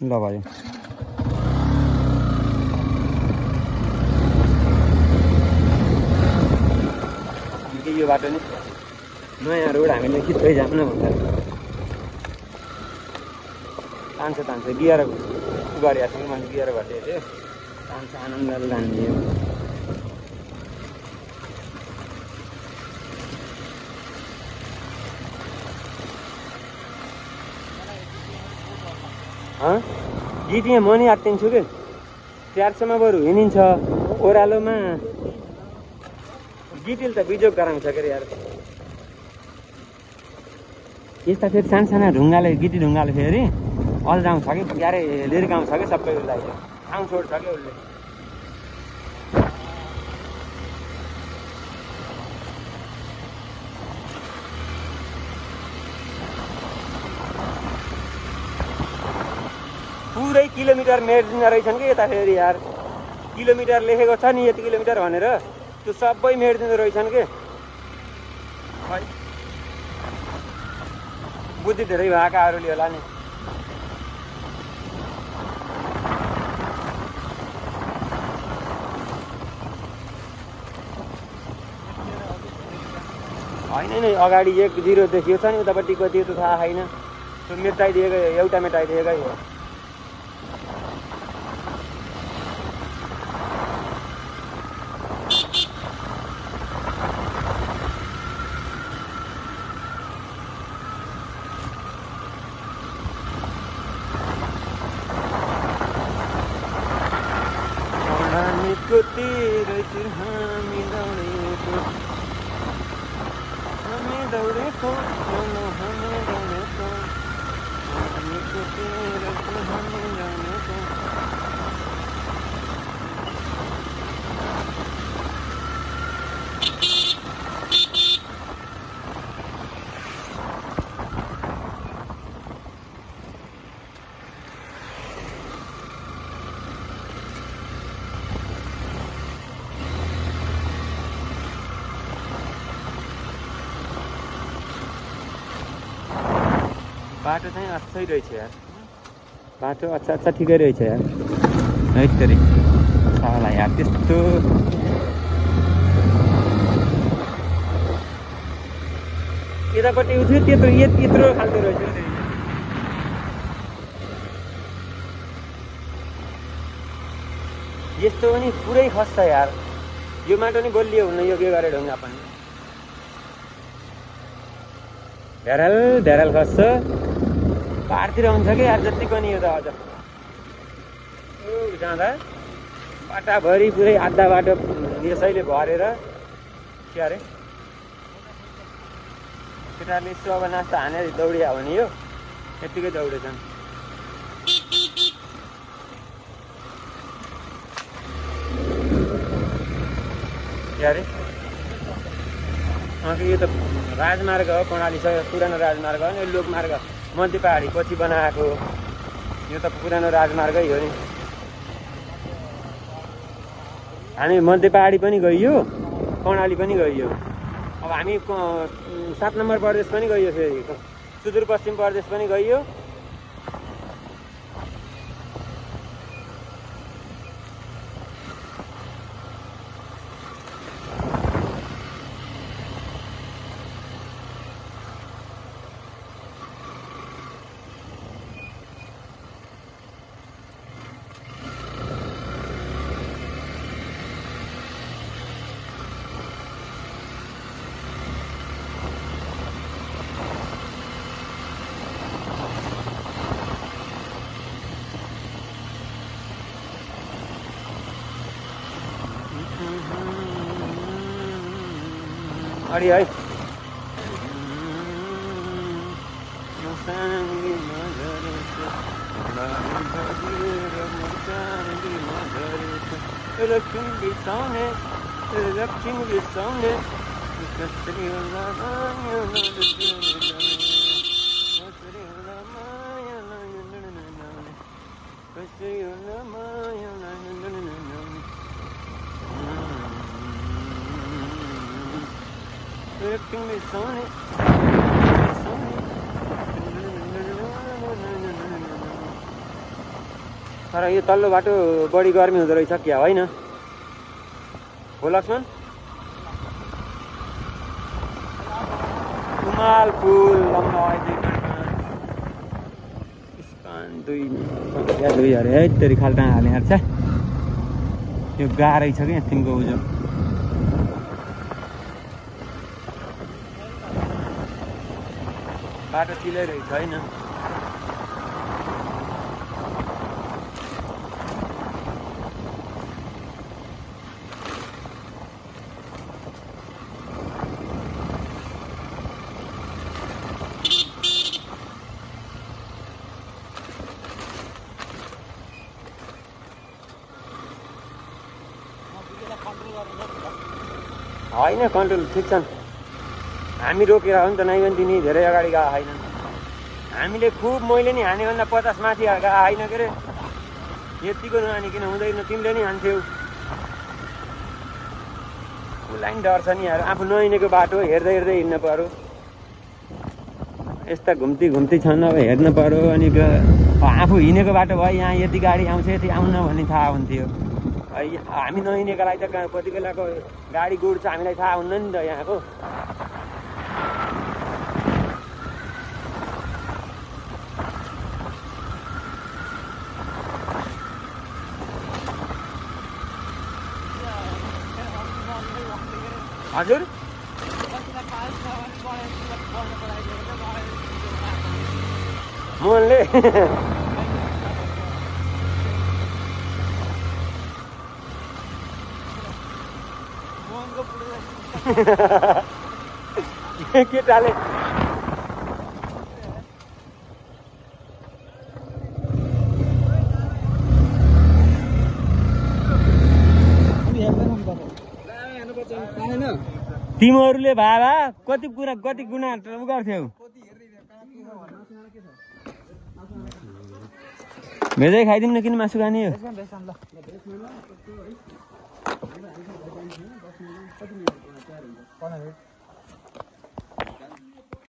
ल भयो यो बाटो नि नयाँ रोड हामीले खिच्दै जाऊँ न भनेर तान्छ बिहार गरेको थिएँ मैले बिहार गरिदिएको थिएँ तान्छ आनन्दले जाने गीत यहाँ म नि आत्तिन्छु कि 400मा बरु हिँडिन्छ ओह्रालोमा गिटिल त बिजोग गराउँछ के अरे यार यस्ता फेरि साना ढुङ्गाले गिटी ढुङ्गाले फेरि अल्झाउँछ कि क्यारे लिर्काउँछ कि सबै उसलाई ठाउँ छोड्छ कि उसले पुरै किलोमिटर मेट्दिँदो रहेछन् कि यता फेरि यार किलोमिटर लेखेको छ नि यति किलोमिटर भनेर त्यो सबै मेट्दिँदो रहेछन् कि खै बुद्धि धेरै भएकाहरूले होला नि होइन नि अगाडि 1-0 देखियो छ नि उतापट्टि कति त्यो थाहा छैन त्यो मेटाइदिएको एउटा मेटाइदिएकै हो बाटो चाहिँ अच्छै रहेछ यार बाटो अच्छा ठिकै रहेछ यार है तेरि साला यार त्यस्तो यतापट्टि उठ्यो त्यत्रो खालको रहेछ यस्तो पनि पुरै खस्छ यार यो माटो नि बलियो हुन यो के गरे ढुङ्गा पनि धेराल खस्छ पाहाडतिर हुन्छ कि यार जतिको नि यो त अझ जाँदा बाटाभरि पुरै आधा बाटो यसैले भरेर के अरे केटाहरूले यसो अब नास्ता हानेर दौडिया भने यो यत्तिकै दौडेछन् के अरे यो त राजमार्ग हो कर्णाली छ पुरानो राजमार्ग हो नि लोकमार्ग मध्य पहाडी पछि बनाएको यो त पुरानो राजमार्गै हो नि हामी मध्य पहाडी पनि गइयो कर्णाली पनि गइयो अब हामी 7 नम्बर प्रदेश पनि गइयो फेरि सुदूरपश्चिम प्रदेश पनि गइयो अरे है तर यो तल्लो बाटो बढी गर्मी हुँदो रहेछ क्या होइन हो लक्ष्मण कुमाल पुल लम्बाइ 2 अरे है तेरि खाल्टा हाल्ने यार छ यो गाह्रै छ कि तिम्रो उजो बाटो चिलै रहेछ होइन होइन कन्ट्रोल ठिक छन् हामी रोकेर हो नि त नै पनि तिनी धेरै अगाडि गएको छैनन् हामीले खुब मैले नि हानेभन्दा 50 माथि गएको होइन के अरे यतिको नहानिकन हुँदैन तिमीले नि हान्थ्यौ उसलाई नि डर छ नि यार आफू नहिँडेको बाटो हेर्दै हेर्दै हिँड्नु पर्यो यस्ता घुम्ती घुम्ती छन् अब हेर्नु पर्यो अनि आफू हिँडेको बाटो भयो यहाँ यति गाडी आउँछ यति आउन भन्ने थाहा हुन्थ्यो हामी नहिँडेकोलाई त कति बेलाको गाडी गुड्छ हामीलाई थाहा हुन्न नि त यहाँको हजुर मोहनले केटाले तिमीहरूले बाबा कति गुना गर्थ्यौ भेजै खाइदिउँ न किन मासु खाने हो